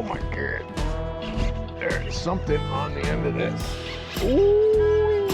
Oh my God. There's something on the end of this. Ooh,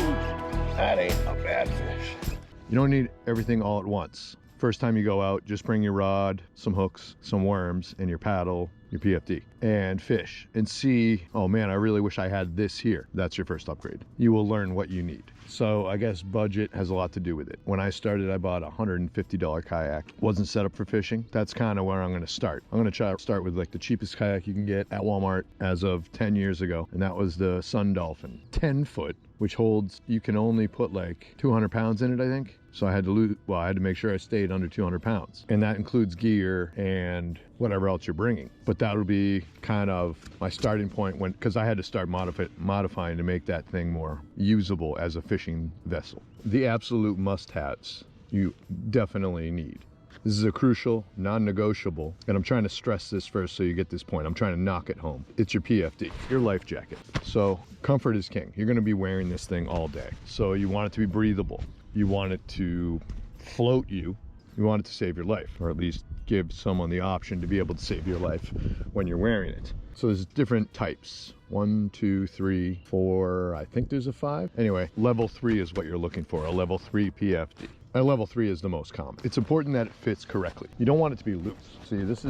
that ain't a bad fish. You don't need everything all at once. First time you go out, just bring your rod, some hooks, some worms, and your paddle, your PFD, and fish and see, oh man, I really wish I had this here. That's your first upgrade. You will learn what you need. So I guess budget has a lot to do with it. When I started, I bought a $150 kayak. Wasn't set up for fishing. That's kind of where I'm gonna start. I'm gonna try to start with like the cheapest kayak you can get at Walmart as of 10 years ago. And that was the Sun Dolphin, 10 foot, which holds, you can only put like 200 pounds in it, I think. So I had to make sure I stayed under 200 pounds. And that includes gear and whatever else you're bringing. But that would be kind of my starting point because I had to start modifying to make that thing more usable as a fishing vessel. The absolute must-haves you definitely need. This is a crucial, non-negotiable, and I'm trying to stress this first so you get this point. I'm trying to knock it home. It's your PFD, your life jacket. So comfort is king. You're gonna be wearing this thing all day. So you want it to be breathable. You want it to float you. You want it to save your life, or at least give someone the option to be able to save your life when you're wearing it. So there's different types. 1, 2, 3, 4, I think there's a 5. Anyway, level 3 is what you're looking for, a level 3 PFD. A level 3 is the most common. It's important that it fits correctly. You don't want it to be loose. See, it's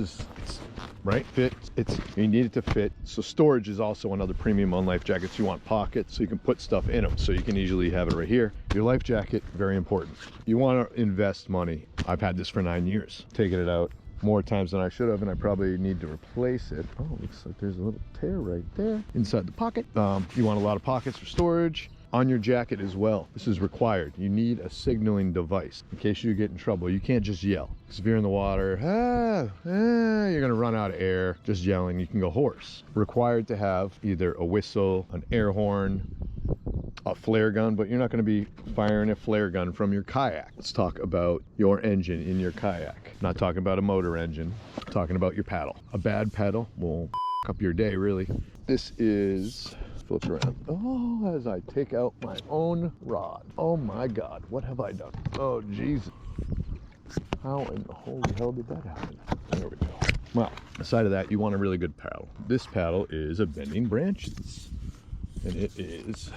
right, fit, you need it to fit. So storage is also another premium on life jackets. You want pockets so you can put stuff in them, so you can easily have it right here. Your life jacket, very important. You want to invest money. I've had this for 9 years, taking it out more times than I should have, and I probably need to replace it. Oh, looks like there's a little tear right there inside the pocket. You want a lot of pockets for storage. On your jacket as well, this is required. You need a signaling device in case you get in trouble. You can't just yell, because if you're in the water, you're gonna run out of air just yelling. You can go hoarse. Required to have either a whistle, an air horn, a flare gun, but you're not going to be firing a flare gun from your kayak. Let's talk about your engine in your kayak. Not talking about a motor engine, talking about your paddle. A bad paddle will f up your day, really. This is, flip around. Oh, as I take out my own rod. Oh my God, what have I done? Oh, Jesus. How in the holy hell did that happen? There we go. Well, aside of that, you want a really good paddle. This paddle is a Bending Branches, and it is,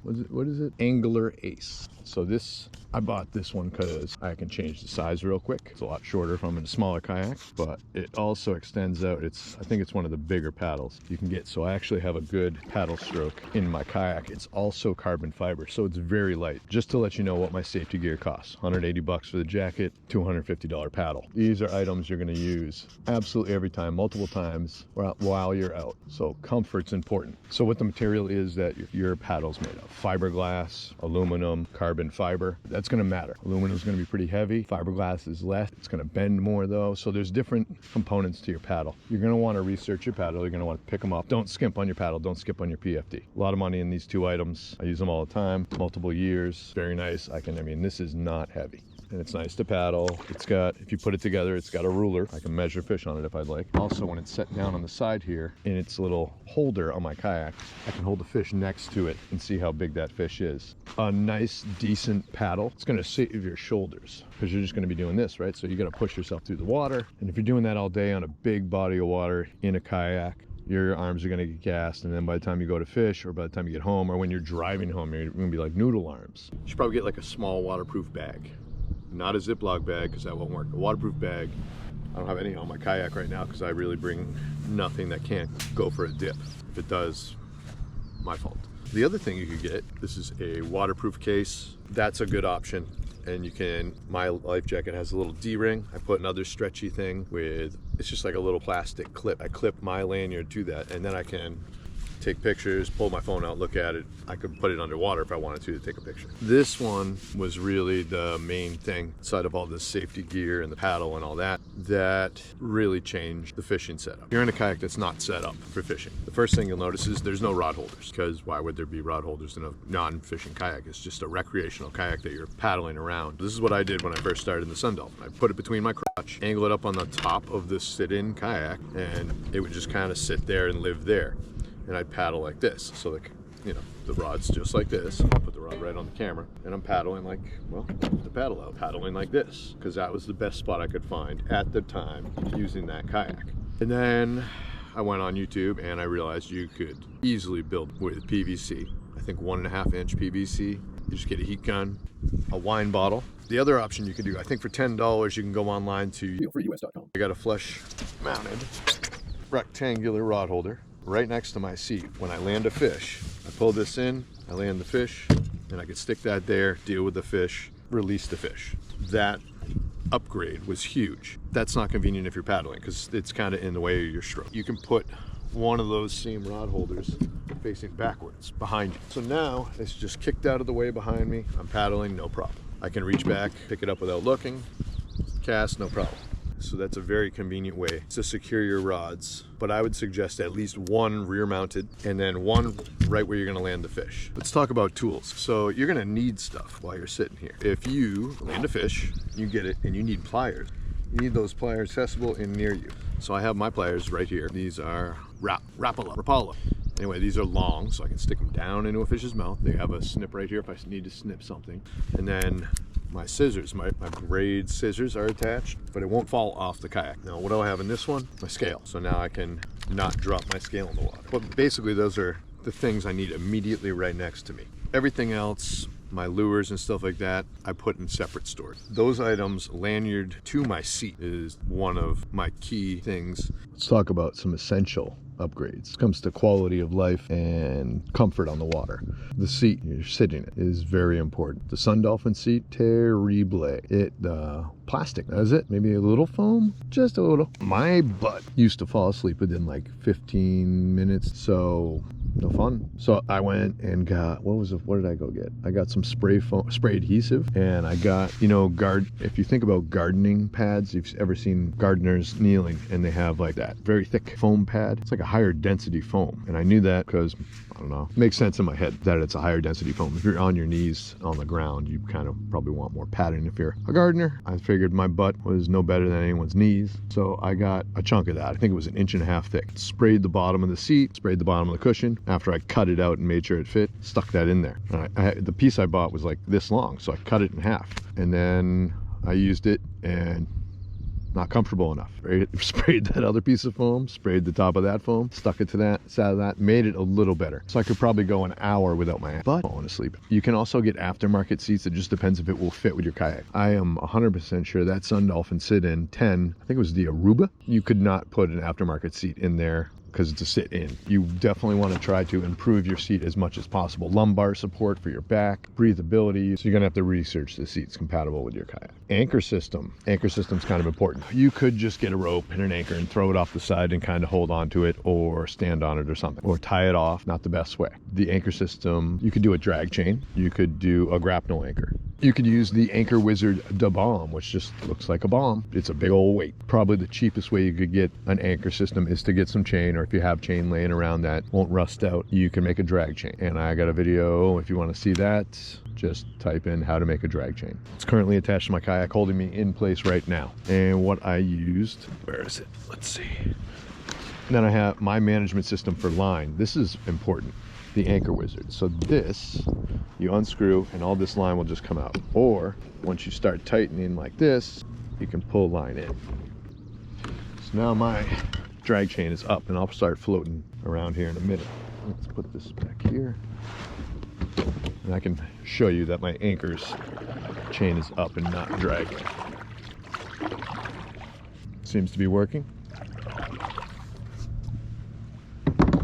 what is it? Angler Ace. So this, I bought this one because I can change the size real quick. It's a lot shorter if I'm in a smaller kayak, but it also extends out. I think it's one of the bigger paddles you can get. So I actually have a good paddle stroke in my kayak. It's also carbon fiber, so it's very light. Just to let you know what my safety gear costs. 180 bucks for the jacket, $250 paddle. These are items you're gonna use absolutely every time, multiple times while you're out. So comfort's important. So what the material is that your paddle's made of: fiberglass, aluminum, carbon fiber. That's going to matter. Aluminum is going to be pretty heavy. Fiberglass is less. It's going to bend more though. So there's different components to your paddle. You're going to want to research your paddle. You're going to want to pick them up. Don't skimp on your paddle. Don't skip on your PFD. A lot of money in these two items. I use them all the time, multiple years. Very nice. I mean, this is not heavy. And it's nice to paddle. It's got, if you put it together, it's got a ruler. I can measure fish on it if I'd like. Also, when it's set down on the side here in its little holder on my kayak, I can hold the fish next to it and see how big that fish is. A nice, decent paddle. It's gonna save your shoulders because you're just gonna be doing this, right? So you gotta push yourself through the water. And if you're doing that all day on a big body of water in a kayak, your arms are gonna get gassed, and then by the time you go to fish, or by the time you get home, or when you're driving home, you're gonna be like noodle arms. You should probably get like a small waterproof bag. Not a Ziploc bag, because that won't work. A waterproof bag. I don't have any on my kayak right now because I really bring nothing that can't go for a dip. If it does, my fault. The other thing you could get, this is a waterproof case. That's a good option. And you can, my life jacket has a little D-ring. I put another stretchy thing with, it's just like a little plastic clip. I clip my lanyard to that, and then I can take pictures, pull my phone out, look at it. I could put it underwater if I wanted to take a picture. This one was really the main thing, aside of all this safety gear and the paddle and all that, that really changed the fishing setup. You're in a kayak that's not set up for fishing. The first thing you'll notice is there's no rod holders, because why would there be rod holders in a non-fishing kayak? It's just a recreational kayak that you're paddling around. This is what I did when I first started in the Sun Dolphin. I put it between my crotch, angle it up on the top of the sit-in kayak, and it would just kind of sit there and live there. And I'd paddle like this. So the rod's just like this. I'll put the rod right on the camera, and I'm paddling like, well, the paddle out, paddling like this, because that was the best spot I could find at the time using that kayak. And then I went on YouTube and I realized you could easily build with PVC. I think 1.5-inch PVC. You just get a heat gun, a wine bottle. The other option you can do, I think for $10, you can go online to feelfreeus.com. I got a flush mounted rectangular rod holder right next to my seat. When I land a fish, I pull this in, I land the fish, and I can stick that there, deal with the fish, release the fish. That upgrade was huge. That's not convenient if you're paddling because it's kind of in the way of your stroke. You can put one of those same rod holders facing backwards behind you. So now it's just kicked out of the way behind me. I'm paddling, no problem. I can reach back, pick it up without looking, cast, no problem. So that's a very convenient way to secure your rods. But I would suggest at least one rear mounted and then one right where you're gonna land the fish. Let's talk about tools. So you're gonna need stuff while you're sitting here. If you land a fish, you get it, and you need pliers. You need those pliers accessible and near you. So I have my pliers right here. These are Rapala. Anyway, these are long, so I can stick them down into a fish's mouth. They have a snip right here if I need to snip something. And then my scissors, my braid scissors are attached, but it won't fall off the kayak. Now, what do I have in this one? My scale. So now I can not drop my scale in the water. But basically, those are the things I need immediately right next to me. Everything else, my lures and stuff like that, I put in separate storage. Those items, lanyard to my seat, is one of my key things. Let's talk about some essential upgrades. It comes to quality of life and comfort on the water. The seat you're sitting in is very important. The Sun Dolphin seat, terrible. It plastic, that is it. Maybe a little foam, just a little. My butt used to fall asleep within like 15 minutes, so no fun. So I went and got, what did I go get? I got some spray adhesive, and I got, if you think about gardening pads, you've ever seen gardeners kneeling and they have like that very thick foam pad. It's like a higher density foam. And I knew that because, I don't know, it makes sense in my head that it's a higher density foam. If you're on your knees on the ground, you kind of probably want more padding. If you're a gardener, I figured my butt was no better than anyone's knees. So I got a chunk of that. I think it was 1.5 inches thick. Sprayed the bottom of the seat, sprayed the bottom of the cushion. After I cut it out and made sure it fit, stuck that in there. The piece I bought was like this long, so I cut it in half. And then I used it and not comfortable enough. Sprayed that other piece of foam, sprayed the top of that foam, stuck it to that side of that, made it a little better. So I could probably go an hour without my butt falling asleep. You can also get aftermarket seats. It just depends if it will fit with your kayak. I am 100% sure that Sun Dolphin Sit-In 10, I think it was the Aruba, you could not put an aftermarket seat in there because it's a sit-in. You definitely want to try to improve your seat as much as possible. Lumbar support for your back, breathability. So you're gonna have to research the seats compatible with your kayak. Anchor system. Anchor system's kind of important. You could just get a rope and an anchor and throw it off the side and kind of hold on to it or stand on it or something. Or tie it off, not the best way. The anchor system, you could do a drag chain. You could do a grapnel anchor. You could use the Anchor Wizard Da Bomb, which just looks like a bomb. It's a big old weight. Probably the cheapest way you could get an anchor system is to get some chain, or if you have chain laying around that won't rust out, you can make a drag chain. And I got a video, if you want to see that, just type in how to make a drag chain. It's currently attached to my kayak, holding me in place right now. And what I used, where is it? Let's see. And then I have my management system for line. This is important. The Anchor Wizard. So this, you unscrew and all this line will just come out. Or once you start tightening like this, you can pull line in. So now my drag chain is up and I'll start floating around here in a minute. Let's put this back here. And I can show you that my anchor's chain is up and not dragging. Seems to be working.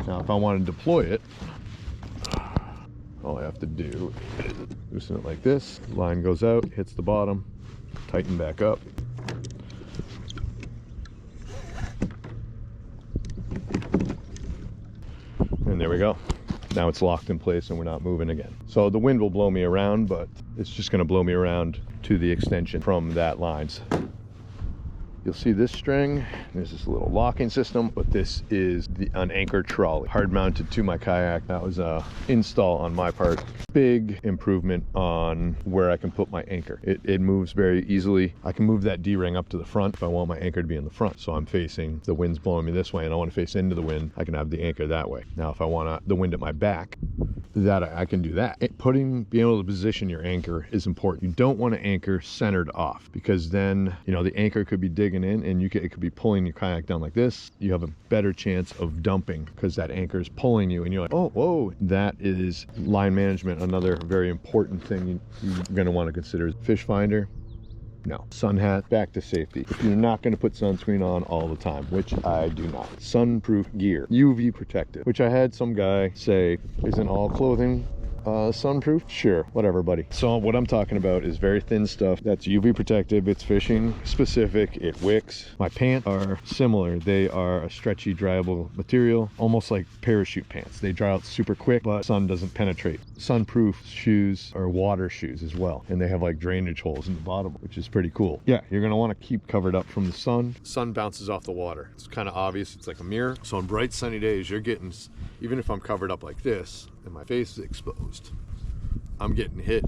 Now if I want to deploy it, all I have to do is loosen it like this. Line goes out, hits the bottom, tighten back up. And there we go. Now it's locked in place and we're not moving again. So the wind will blow me around, but it's just gonna blow me around to the extension from that line. You'll see this string, there's this little locking system, but this is an anchor trolley, hard mounted to my kayak. That was a install on my part. Big improvement on where I can put my anchor. It moves very easily. I can move that D-ring up to the front if I want my anchor to be in the front. So I'm facing, the wind's blowing me this way and I want to face into the wind, I can have the anchor that way. Now if I want the wind at my back, that I can do that. Being able to position your anchor is important. You don't want to anchor centered off, because then, the anchor could be digging digging in, and it could be pulling your kayak down like this. You have a better chance of dumping because that anchor is pulling you, and you're like, oh, whoa. That is line management. Another very important thing you're going to want to consider. Fish finder. No. Sun hat, back to safety. If you're not going to put sunscreen on all the time, which I do not. Sunproof gear, UV protective, which I had some guy say, isn't all clothing sunproof? Sure, whatever, buddy. So what I'm talking about is very thin stuff that's UV protective. It's fishing specific. It wicks. My pants are similar. They are a stretchy, dryable material, almost like parachute pants. They dry out super quick, but sun doesn't penetrate. Sunproof shoes are water shoes as well, and they have like drainage holes in the bottom, which is pretty cool. Yeah, you're gonna want to keep covered up from the sun. Sun bounces off the water. It's kind of obvious. It's like a mirror. So on bright sunny days, you're getting, even if I'm covered up like this and my face is exposed, I'm getting hit.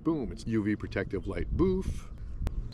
Boom, it's UV protective light boof,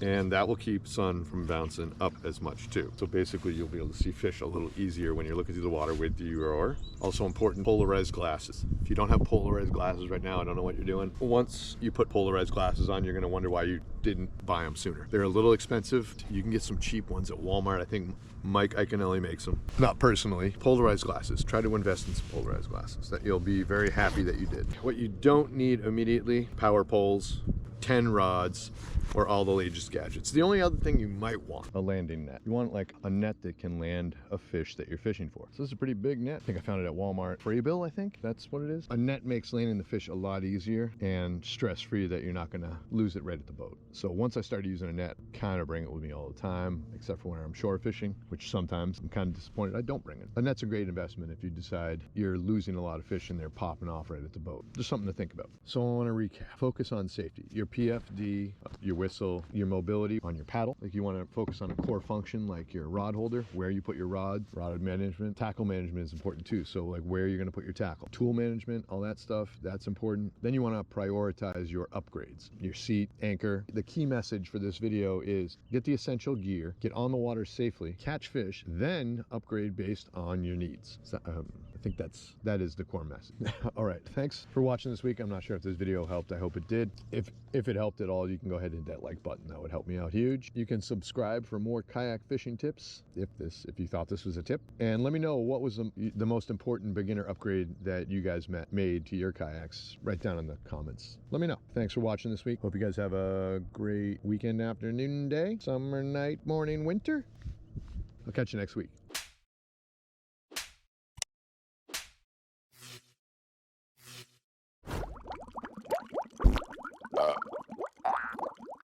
and that will keep sun from bouncing up as much too. So basically you'll be able to see fish a little easier when you're looking through the water with your oar. Also important, polarized glasses. If you don't have polarized glasses right now, I don't know what you're doing. Once you put polarized glasses on, you're gonna wonder why you didn't buy them sooner. They're a little expensive. You can get some cheap ones at Walmart. I think Mike Iaconelli makes them. Not personally. Polarized glasses. Try to invest in some polarized glasses. That you'll be very happy that you did. What you don't need immediately, power poles, 10 rods, or all the latest gadgets. The only other thing you might want, a landing net. You want like a net that can land a fish that you're fishing for. So this is a pretty big net. I think I found it at Walmart. Freebill, I think that's what it is. A net makes landing the fish a lot easier and stress-free, that you're not gonna lose it right at the boat. So once I started using a net, kind of bring it with me all the time, except for when I'm shore fishing, which sometimes I'm kind of disappointed I don't bring it. A net's a great investment if you decide you're losing a lot of fish and they're popping off right at the boat. Just something to think about. So I want to recap. Focus on safety. Your PFD, your whistle, your mobility on your paddle. Like you want to focus on a core function like your rod holder, where you put your rod management. Tackle management is important too. So like where you're going to put your tackle. Tool management, all that stuff, that's important. Then you want to prioritize your upgrades. Your seat, anchor. The key message for this video is get the essential gear, get on the water safely, catch fish, then upgrade based on your needs. So, I think that is the core message. All right, thanks for watching this week. I'm not sure if this video helped. I hope it did. If it helped at all, you can go ahead and hit that like button. That would help me out huge. You can subscribe for more kayak fishing tips if you thought this was a tip. And let me know what was the most important beginner upgrade that you guys made to your kayaks. Write down in the comments. Let me know. Thanks for watching this week. Hope you guys have a great weekend, afternoon, day, summer, night, morning, winter. I'll catch you next week.